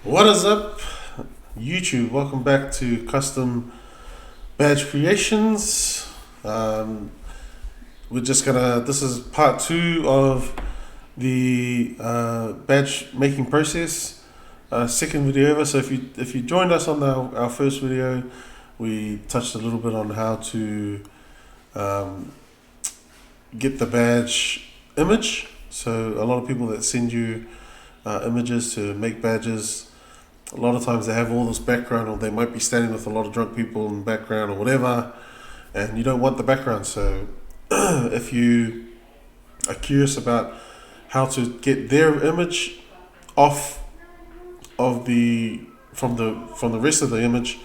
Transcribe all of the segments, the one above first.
What is up, YouTube? Welcome back to Custom Badge Creations. We're just gonna. This is part two of the badge making process. Second video ever. So if you joined us on our first video, we touched a little bit on how to get the badge image. So a lot of people that send you images to make badges, a lot of times they have all this background, or they might be standing with a lot of drunk people in the background or whatever, and you don't want the background. So if you are curious about how to get their image off of the from the rest of the image,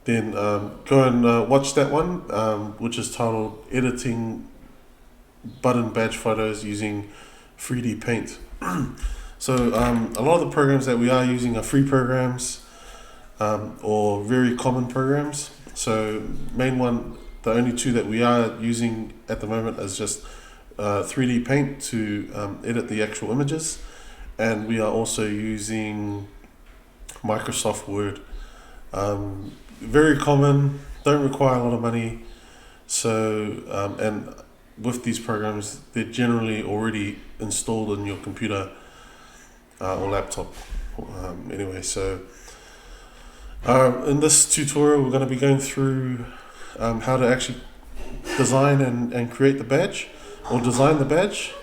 then go and watch that one, which is titled "Editing Button Badge Photos Using 3D Paint." So a lot of the programs that we are using are free programs, or very common programs. So main one, the only two that we are using at the moment is just 3D Paint to edit the actual images, and we are also using Microsoft Word. Very common, don't require a lot of money. So and with these programs, they're generally already installed in your computer or laptop. Anyway, so in this tutorial, we're going to be going through how to actually design and create the badge, or design the badge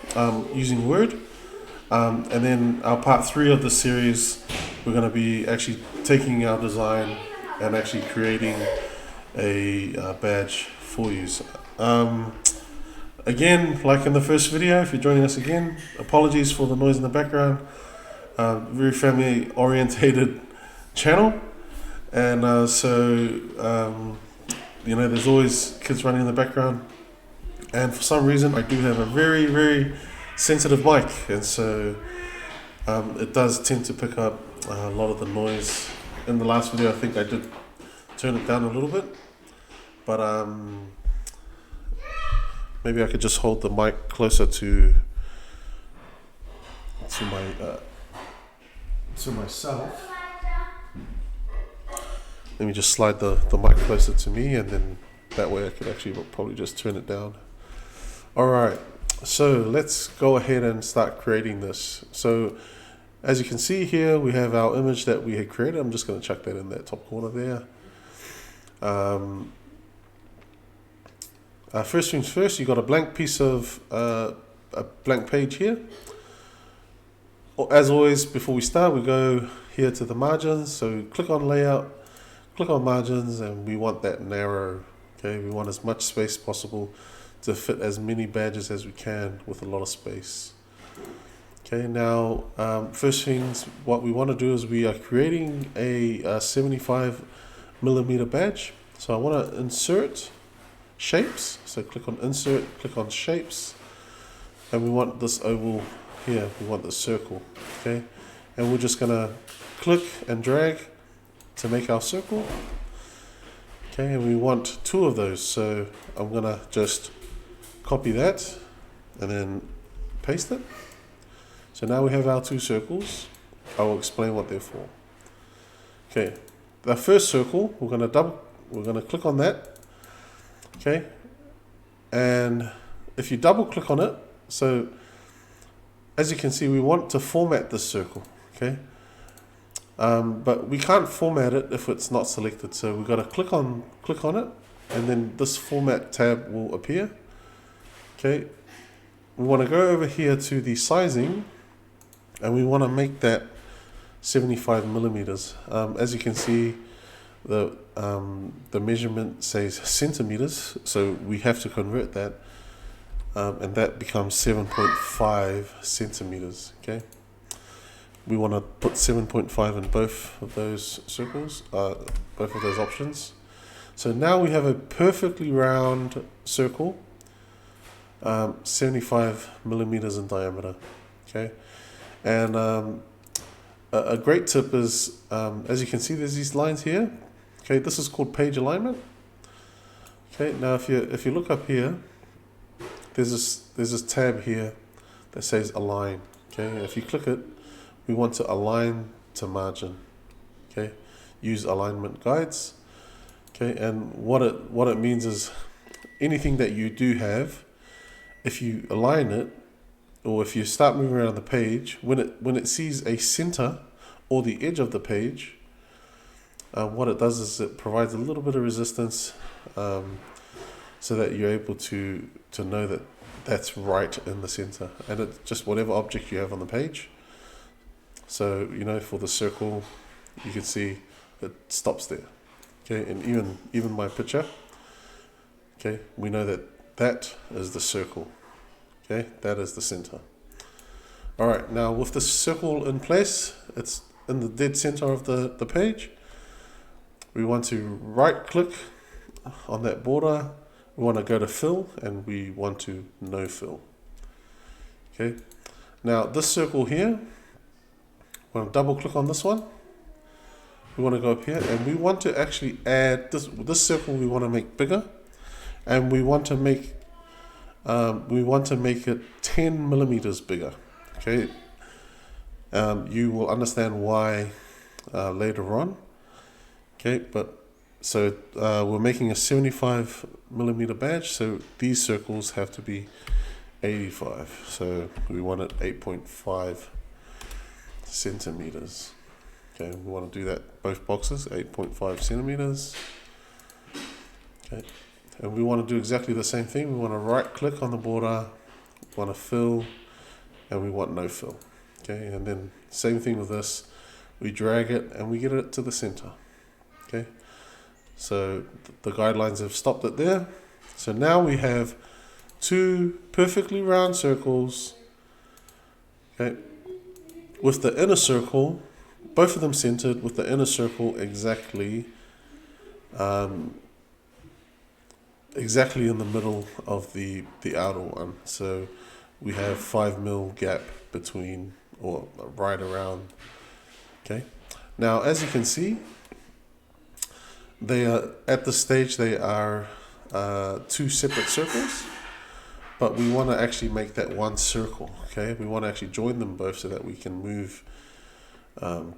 using Word. And then our part three of the series, we're going to be actually taking our design and actually creating a badge for you. Again, like in the first video, if you're joining us again, apologies for the noise in the background. Very family orientated channel, and there's always kids running in the background, and for some reason I do have a very sensitive mic, and so it does tend to pick up a lot of the noise. In the last video I think I did turn it down a little bit, but maybe I could just hold the mic closer to myself. Let me just slide the mic closer to me, and then that way I could actually probably just turn it down. Alright, so let's go ahead and start creating this. So as you can see here, we have our image that we had created. I'm just going to chuck that in that top corner there. First things first, you've got a blank piece of a blank page here. As always, before we start, we go here to the margins. So click on layout, click on margins, and we want that narrow. Okay, we want as much space possible to fit as many badges as we can with a lot of space. Okay, now first things, what we want to do is we are creating a 75 millimeter badge. So I want to insert shapes. So click on insert, click on shapes, and we want this oval here, we want the circle. Okay, and we're just gonna click and drag to make our circle. Okay, and we want two of those, so I'm gonna just copy that and then paste it. So now we have our two circles. I will explain what they're for. Okay, the first circle, we're gonna click on that. Okay, and if you double click on it, so as you can see, we want to format this circle. Okay, but we can't format it if it's not selected. So we've got to click on it, and then this format tab will appear. Okay, we want to go over here to the sizing, and we want to make that 75 millimeters. As you can see, the measurement says centimeters, so we have to convert that, and that becomes 7.5 centimeters. Okay, we want to put 7.5 in both of those circles, both of those options. So now we have a perfectly round circle, 75 millimeters in diameter. Okay, and a great tip is, as you can see, there's these lines here. Okay, this is called page alignment. Okay, now if you look up here, there's this tab here that says align. Okay, and if you click it, we want to align to margin. Okay, use alignment guides. Okay, and what it means is anything that you do have, if you align it, or if you start moving around the page, when it sees a center or the edge of the page, what it does is it provides a little bit of resistance, so that you're able to know that that's right in the center, and it's just whatever object you have on the page. So for the circle, you can see it stops there. Okay, and even my picture. Okay, we know that is the circle. Okay, that is the center. All right, now with the circle in place, it's in the dead center of the page. We want to right click on that border. We want to go to fill, and we want to no fill. Okay, now this circle here, we want to double click on this one. We want to go up here, and we want to actually add this circle. We want to make bigger, and we want to make it 10 millimeters bigger. Okay, you will understand why later on. Okay, but so we're making a 75 millimeter badge, so these circles have to be 85. So we want it 8.5 centimeters. Okay, we want to do that both boxes, 8.5 centimeters. Okay, and we want to do exactly the same thing. We want to right click on the border, we want to fill, and we want no fill. Okay, and then same thing with this. We drag it and we get it to the center. Okay, so the guidelines have stopped it there. So now we have two perfectly round circles. Okay, with the inner circle, both of them centered, with the inner circle exactly in the middle of the outer one. So we have 5 mil gap between, or right around. Okay, now as you can see, they are at this stage, they are two separate circles, but we want to actually make that one circle. Okay, we want to actually join them both so that we can move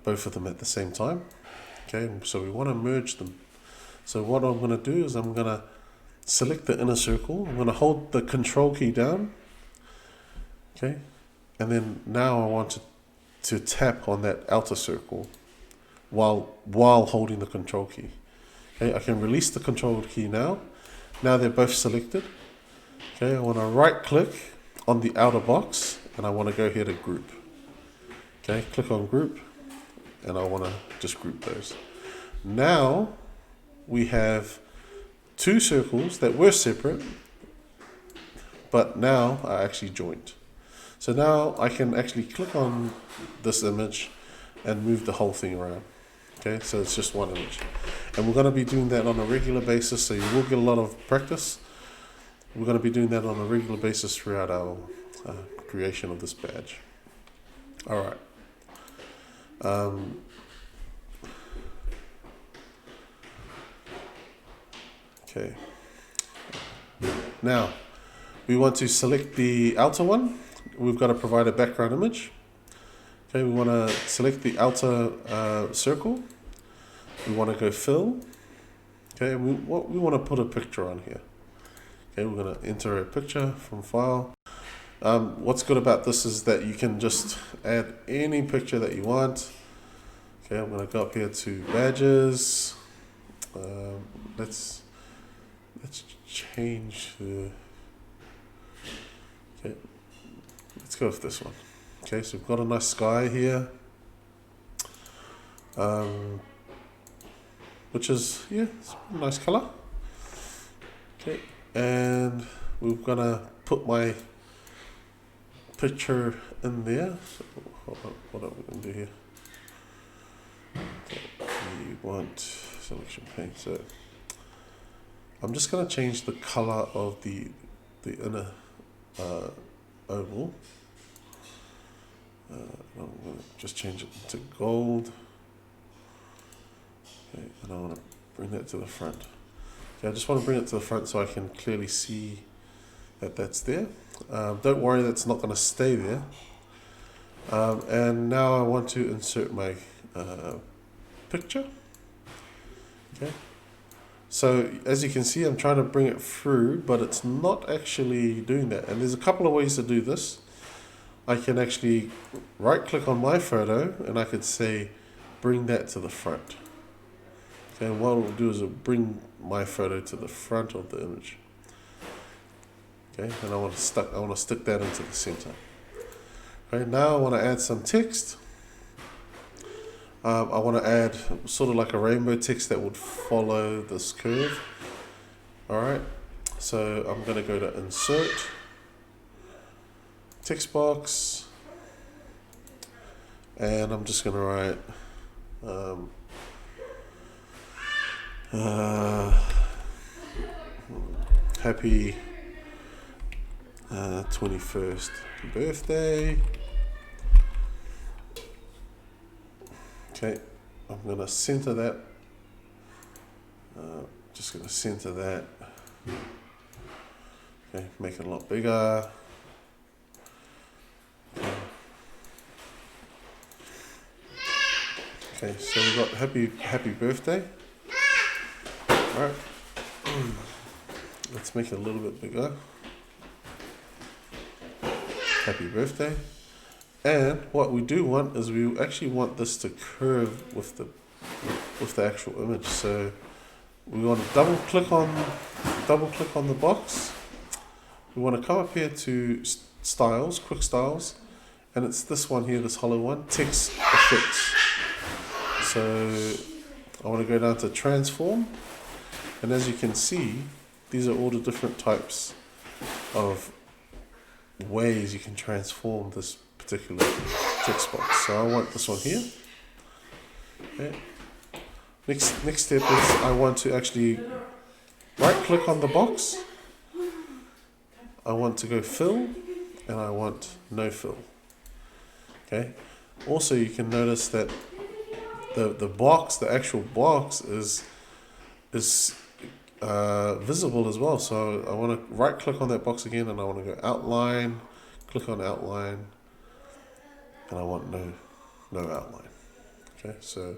both of them at the same time. Okay, so we want to merge them. So what I'm going to do is I'm going to select the inner circle. I'm going to hold the control key down. Okay, and then now I want to tap on that outer circle while holding the control key. Okay, I can release the control key now. Now they're both selected. Okay, I want to right click on the outer box, and I want to go here to group. Okay, click on group, and I want to just group those. Now we have two circles that were separate, but now are actually joined. So now I can actually click on this image and move the whole thing around. Okay, so it's just one image. And we're going to be doing that on a regular basis, so you will get a lot of practice. We're going to be doing that on a regular basis throughout our creation of this badge. All right. Okay. Now, we want to select the outer one. We've got to provide a background image. Okay, we want to select the outer circle. We want to go fill. Okay, we want to put a picture on here. Okay, we're going to enter a picture from file. What's good about this is that you can just add any picture that you want. Okay, I'm going to go up here to badges. Let's change the. Okay, let's go with this one. Okay, so we've got a nice sky here, which is, it's a nice color. Okay, and we're gonna put my picture in there. So hold on, what are we gonna do here? Okay, we want selection pane. So I'm just gonna change the color of the inner oval. I'm going to just change it to gold. Okay, and I want to bring that to the front. Okay, I just want to bring it to the front so I can clearly see that that's there. Don't worry, that's not going to stay there. And now I want to insert my picture. Okay. So as you can see, I'm trying to bring it through, but it's not actually doing that. And there's a couple of ways to do this. I can actually right click on my photo and I could say, bring that to the front. Okay, and what it'll do is it'll bring my photo to the front of the image. Okay, and I want to stick that into the center. Okay, now I want to add some text. I want to add sort of like a rainbow text that would follow this curve. Alright, so I'm going to go to Insert, Text Box, and I'm just going to write happy 21st birthday. Okay, I'm going to center that. Just going to center that. Okay, make it a lot bigger. Okay, so we've got happy birthday. Alright. Let's make it a little bit bigger. Happy birthday. And what we do want is we actually want this to curve with the actual image. So we want to double click on the box. We want to come up here to styles, quick styles, and it's this one here, this hollow one, text effects. So I want to go down to transform, and as you can see, these are all the different types of ways you can transform this particular text box. So I want this one here. Okay. Next step is I want to actually right click on the box. I want to go fill, and I want no fill. Okay. Also, you can notice that the actual box is visible as well. So I want to right click on that box again, and I want to go outline, click on outline, and I want no outline. Okay, so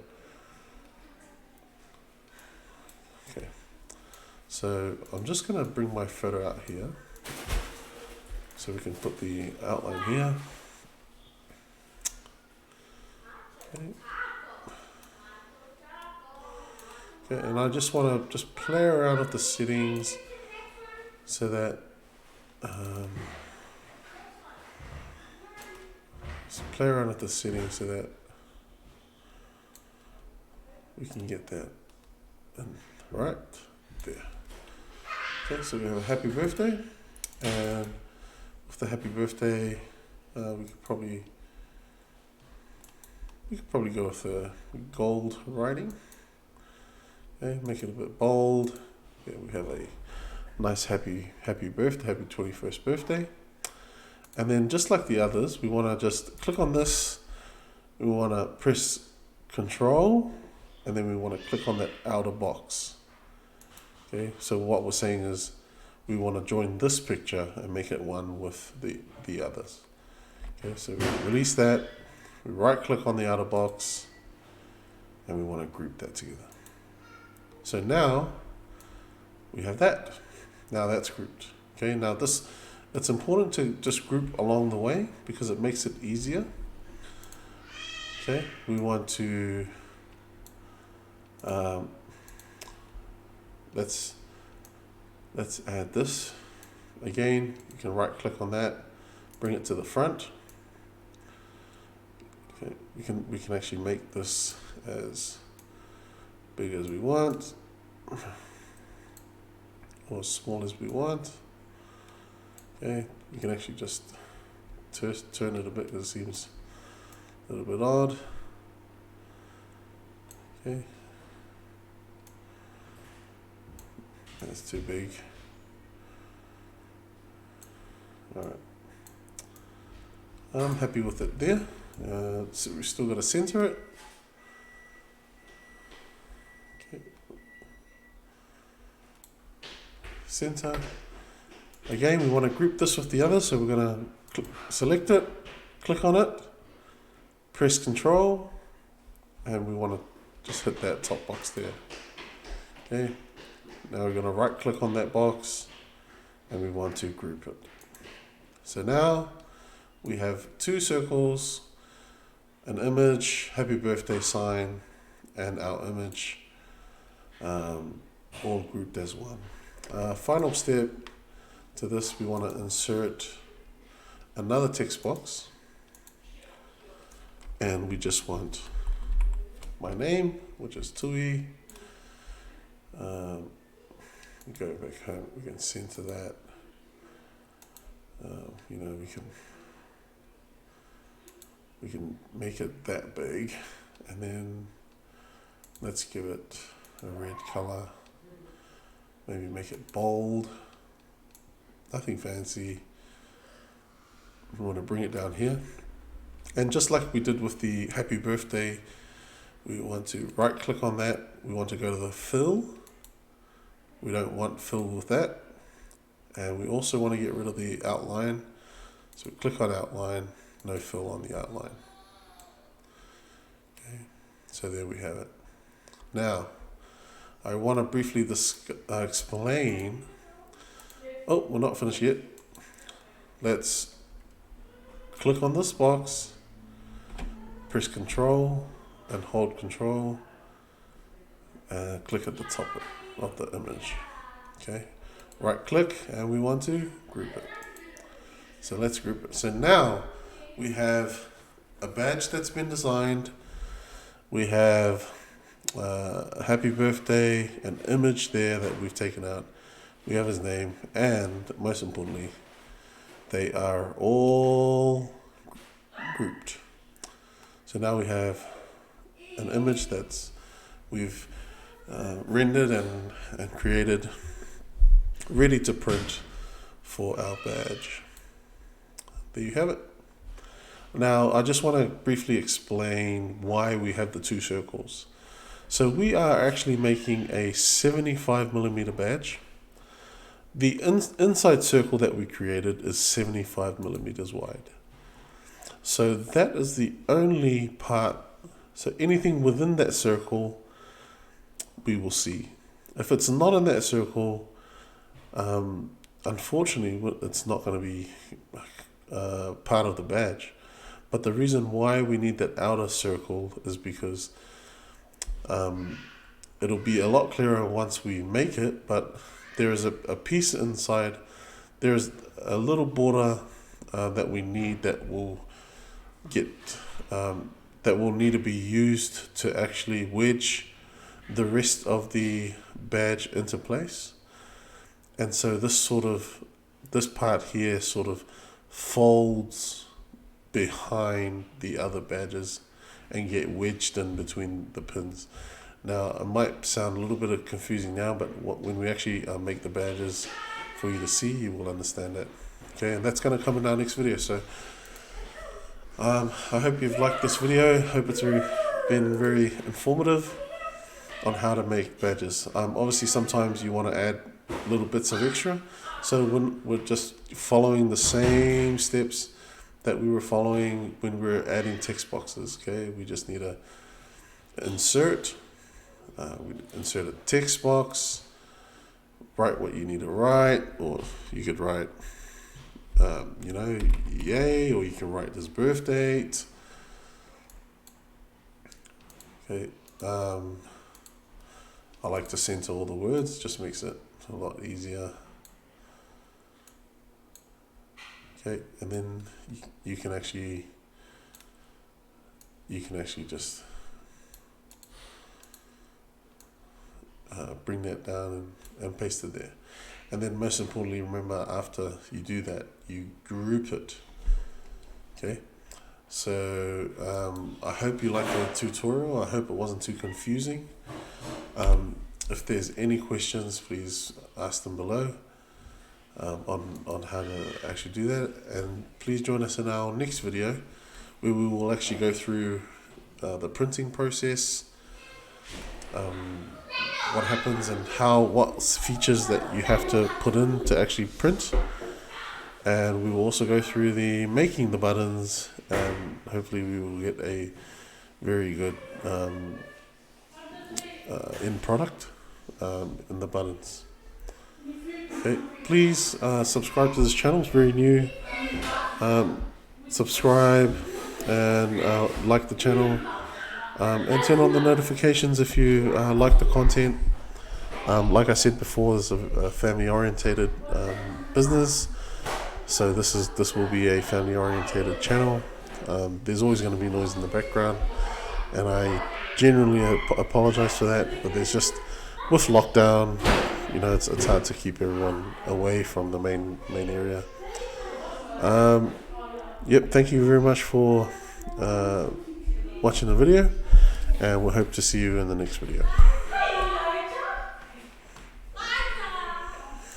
I'm just going to bring my photo out here so we can put the outline here. Okay, and I just want to play around with the settings so that we can get that in right there. Okay, so we have a happy birthday, and with the happy birthday, we could probably go with the gold writing. Okay, make it a bit bold. Yeah, we have a nice happy birthday, happy 21st birthday. And then just like the others, we want to just click on this. We want to press Control, and then we want to click on that outer box. Okay, so what we're saying is we want to join this picture and make it one with the others. Okay, so we release that, we right click on the outer box, and we want to group that together. So now we have that. Now that's grouped. Okay, now it's important to just group along the way because it makes it easier. Okay, we want to let's add this again. You can right click on that, bring it to the front. Okay, we can actually make this as big as we want or as small as we want. Okay, you can actually just turn it a bit because it seems a little bit odd. Okay, that's too big. Alright, I'm happy with it there. So we've still got to center it. Okay. Center. Again, we want to group this with the others, so we're going to select it, click on it, press Control, and we want to just hit that top box there. Okay, now we're going to right click on that box and we want to group it. So now we have two circles, an image, happy birthday sign, and our image all grouped as one. Final step to this, we want to insert another text box, and we just want my name, which is Tui. Go back home, we can center that. We can make it that big, and then let's give it a red color. Maybe make it bold. Nothing fancy. We want to bring it down here, and just like we did with the happy birthday, we want to right click on that. We want to go to the fill. We don't want fill with that, and we also want to get rid of the outline. So click on outline, no fill on the outline. Okay, so there we have it. Now, I want to briefly explain. Oh, we're not finished yet. Let's click on this box, press Control and hold Control, and click at the top of the image. Okay, right click, and we want to group it. So let's group it. So now we have a badge that's been designed. We have a happy birthday, an image there that we've taken out. We have his name, and most importantly, they are all grouped. So now we have an image that's we've rendered and created, ready to print for our badge. There you have it. Now I just want to briefly explain why we have the two circles. So we are actually making a 75mm badge. The inside circle that we created is 75mm wide. So that is the only part. So anything within that circle, we will see. If it's not in that circle, unfortunately, it's not going to be part of the badge. But the reason why we need that outer circle is because it'll be a lot clearer once we make it, but there is a piece inside. There's a little border that we need that will need to be used to actually wedge the rest of the badge into place. And so this part here sort of folds behind the other badges and get wedged in between the pins. Now, it might sound a little bit confusing now, but when we actually make the badges for you to see, you will understand that. Okay, and that's going to come in our next video. So I hope you've liked this video. I hope it's been very informative on how to make badges. Obviously, sometimes you want to add little bits of extra. So when we're just following the same steps that we were following when we were adding text boxes. Okay, we just need to insert. We insert a text box. Write what you need to write, or you could write, yay, or you can write this birth date. Okay. I like to center all the words. Just makes it a lot easier. Okay, and then you can actually just bring that down and paste it there. And then most importantly, remember, after you do that, you group it. Okay, so I hope you liked the tutorial. I hope it wasn't too confusing. If there's any questions, please ask them below. On how to actually do that, and please join us in our next video where we will actually go through the printing process, what happens and what features that you have to put in to actually print, and we will also go through the making the buttons, and hopefully we will get a very good end product in the buttons. Okay, please subscribe to this channel. It's very new. Subscribe and like the channel, and turn on the notifications if you like the content. Like I said before, this is a family-orientated business, so this will be a family-orientated channel. There's always going to be noise in the background, and I generally apologize for that. But there's just, with lockdown, it's hard to keep everyone away from the main area. Yep, thank you very much for watching the video, and we'll hope to see you in the next video.